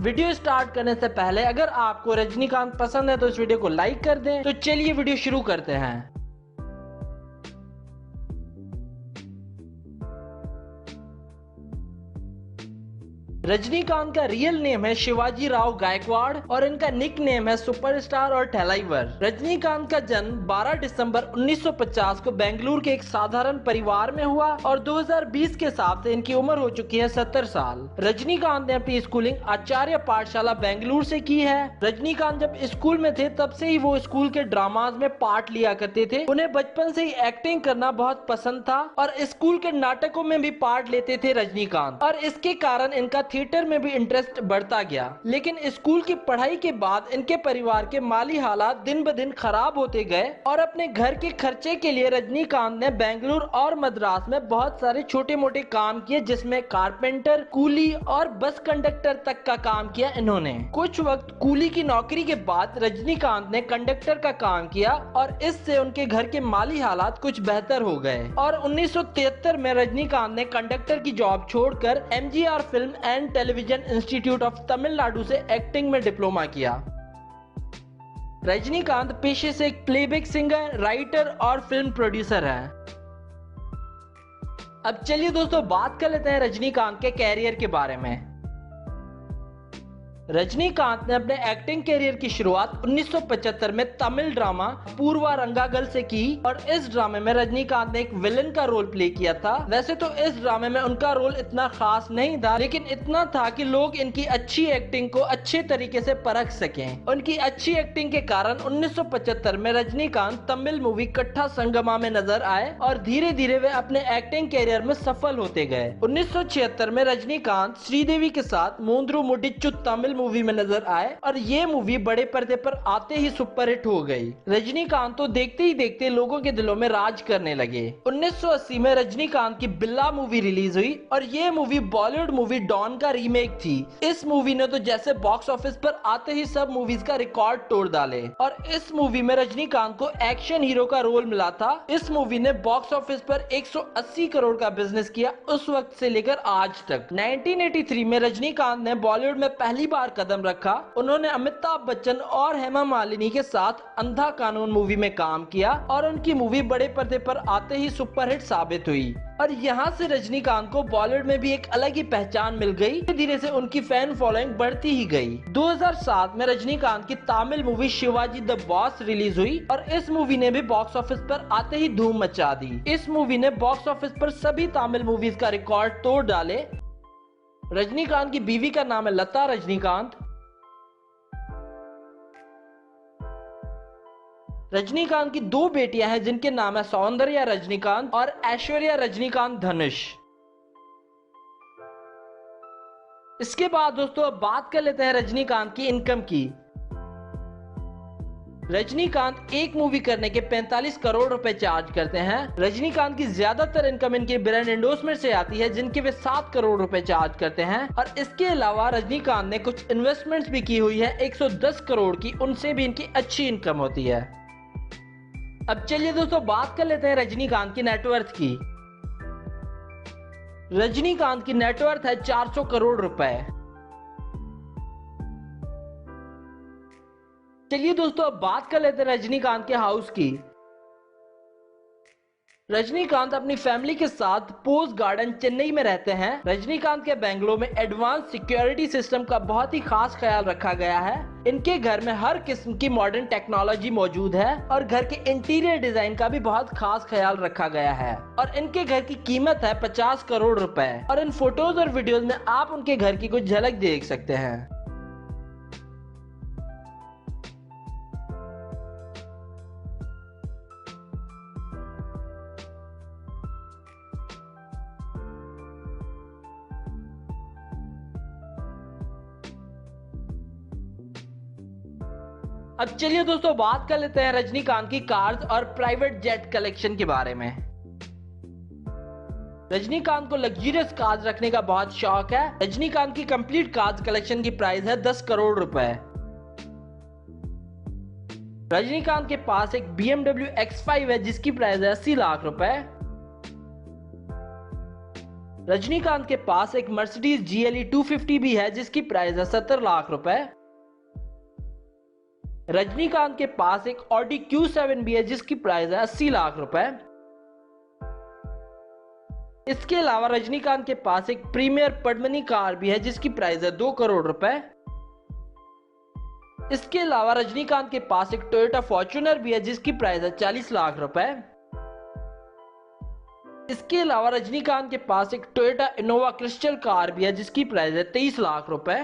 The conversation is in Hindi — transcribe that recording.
वीडियो स्टार्ट करने से पहले अगर आपको रजनीकांत पसंद है तो इस वीडियो को लाइक कर दें। तो चलिए वीडियो शुरू करते हैं। रजनीकांत का रियल नेम है शिवाजी राव गायकवाड़ और इनका निक नेम है सुपरस्टार और ठेलाइवर। रजनीकांत का जन्म 12 दिसंबर 1950 को बेंगलुरु के एक साधारण परिवार में हुआ और 2020 के हिसाब से इनकी उम्र हो चुकी है 70 साल। रजनीकांत ने अपनी स्कूलिंग आचार्य पाठशाला बेंगलुरु से की है। रजनीकांत जब स्कूल में थे तब से ही वो स्कूल के ड्रामाज में पार्ट लिया करते थे। उन्हें बचपन से ही एक्टिंग करना बहुत पसंद था और स्कूल के नाटकों में भी पार्ट लेते थे रजनीकांत, और इसके कारण इनका थिएटर में भी इंटरेस्ट बढ़ता गया। लेकिन स्कूल की पढ़ाई के बाद इनके परिवार के माली हालात दिन ब दिन खराब होते गए और अपने घर के खर्चे के लिए रजनीकांत ने बेंगलुरु और मद्रास में बहुत सारे छोटे मोटे काम किए, जिसमें कारपेंटर, कूली और बस कंडक्टर तक का काम किया इन्होंने। कुछ वक्त कूली की नौकरी के बाद रजनीकांत ने कंडक्टर का काम किया और इससे उनके घर के माली हालात कुछ बेहतर हो गए और 1973 में रजनीकांत ने कंडक्टर की जॉब छोड़कर MGR film and television institute of Tamil Nadu से एक्टिंग में डिप्लोमा किया। रजनीकांत पेशे से एक प्लेबैक सिंगर, राइटर और फिल्म प्रोड्यूसर हैं। अब चलिए दोस्तों बात कर लेते हैं रजनीकांत के कैरियर के बारे में। रजनीकांत ने अपने एक्टिंग करियर की शुरुआत 1975 में तमिल ड्रामा पूर्वा रंगागल से की और इस ड्रामे में रजनीकांत ने एक विलन का रोल प्ले किया था। वैसे तो इस ड्रामे में उनका रोल इतना खास नहीं था, लेकिन इतना था कि लोग इनकी अच्छी एक्टिंग को अच्छे तरीके से परख सकें। उनकी अच्छी एक्टिंग के कारण 1975 में रजनीकांत तमिल मूवी कट्ठा संगमा में नजर आए और धीरे धीरे वे अपने एक्टिंग करियर में सफल होते गए। 1976 में रजनीकांत श्रीदेवी के साथ मूंद्रू मुडिच्चू तमिल मूवी में नजर आए और ये मूवी बड़े पर्दे पर आते ही सुपरहिट हो गई। रजनीकांत तो देखते ही देखते लोगों के दिलों में राज करने लगे। 1980 में रजनीकांत की बिल्ला मूवी रिलीज हुई और ये मूवी बॉलीवुड मूवी डॉन का रीमेक थी। इस मूवी ने तो जैसे बॉक्स ऑफिस पर आते ही सब मूवीज का रिकॉर्ड तोड़ डाले और इस मूवी में रजनीकांत को एक्शन हीरो का रोल मिला था। इस मूवी ने बॉक्स ऑफिस पर 180 करोड़ का बिजनेस किया उस वक्त से लेकर आज तक। 1983 में रजनीकांत ने बॉलीवुड में पहली बार कदम रखा। उन्होंने अमिताभ बच्चन और हेमा मालिनी के साथ अंधा कानून मूवी में काम किया और उनकी मूवी बड़े पर्दे पर आते ही सुपरहिट साबित हुई और यहाँ से रजनीकांत को बॉलीवुड में भी एक अलग ही पहचान मिल गई। धीरे से उनकी फैन फॉलोइंग बढ़ती ही गई। 2007 में रजनीकांत की Tamil movie Shivaji the boss release हुई और इस मूवी ने भी बॉक्स ऑफिस पर आते ही धूम मचा दी। इस मूवी ने बॉक्स ऑफिस पर सभी तमिल मूवीज का रिकॉर्ड तोड़ डाले। रजनीकांत की बीवी का नाम है लता रजनीकांत। रजनीकांत की दो बेटियां हैं जिनके नाम है सौंदर्या रजनीकांत और ऐश्वर्या रजनीकांत धनुष। इसके बाद दोस्तों अब बात कर लेते हैं रजनीकांत की इनकम की। रजनीकांत एक मूवी करने के 45 करोड़ रुपए चार्ज करते हैं। रजनीकांत की ज्यादातर इनकम इनके ब्रांड एंडोर्समेंट से आती है जिनके वे 7 करोड़ रुपए चार्ज करते हैं और इसके अलावा रजनीकांत ने कुछ इन्वेस्टमेंट्स भी की हुई है 110 करोड़ की, उनसे भी इनकी अच्छी इनकम होती है। अब चलिए दोस्तों बात कर लेते हैं रजनीकांत की नेटवर्थ की। रजनीकांत की नेटवर्थ है 400 करोड़ रुपए। चलिए दोस्तों अब बात कर लेते हैं रजनीकांत के हाउस की। रजनीकांत अपनी फैमिली के साथ पोस्ट गार्डन चेन्नई में रहते हैं। रजनीकांत के बंगलो में एडवांस सिक्योरिटी सिस्टम का बहुत ही खास ख्याल रखा गया है। इनके घर में हर किस्म की मॉडर्न टेक्नोलॉजी मौजूद है और घर के इंटीरियर डिजाइन का भी बहुत खास ख्याल रखा गया है और इनके घर की कीमत है 50 करोड़ रुपए और इन फोटोज और वीडियोज में आप उनके घर की कुछ झलक देख सकते हैं। अब चलिए दोस्तों बात कर लेते हैं रजनीकांत की कार्स और प्राइवेट जेट कलेक्शन के बारे में। रजनीकांत को लग्जरियस कार्स रखने का बहुत शौक है। रजनीकांत की कंप्लीट कार्स कलेक्शन की प्राइस है 10 करोड़ रुपए। रजनीकांत के पास एक BMW X5 है जिसकी प्राइस है 80 लाख रुपए। रजनीकांत के पास एक मर्सिडीज GLE 250 भी है जिसकी प्राइस है 70 लाख रुपए। रजनीकांत के पास एक Audi Q7 भी है जिसकी प्राइस है 80 लाख रुपए। इसके अलावा रजनीकांत के पास एक प्रीमियर पद्मिनी कार भी है जिसकी प्राइस है 2 करोड़ रुपए। इसके अलावा रजनीकांत के पास एक टोयोटा फॉर्च्यूनर भी है जिसकी प्राइस है 40 लाख रुपए। इसके अलावा रजनीकांत के पास एक टोयोटा इनोवा क्रिस्टल कार भी है जिसकी प्राइस है 23 लाख रुपए।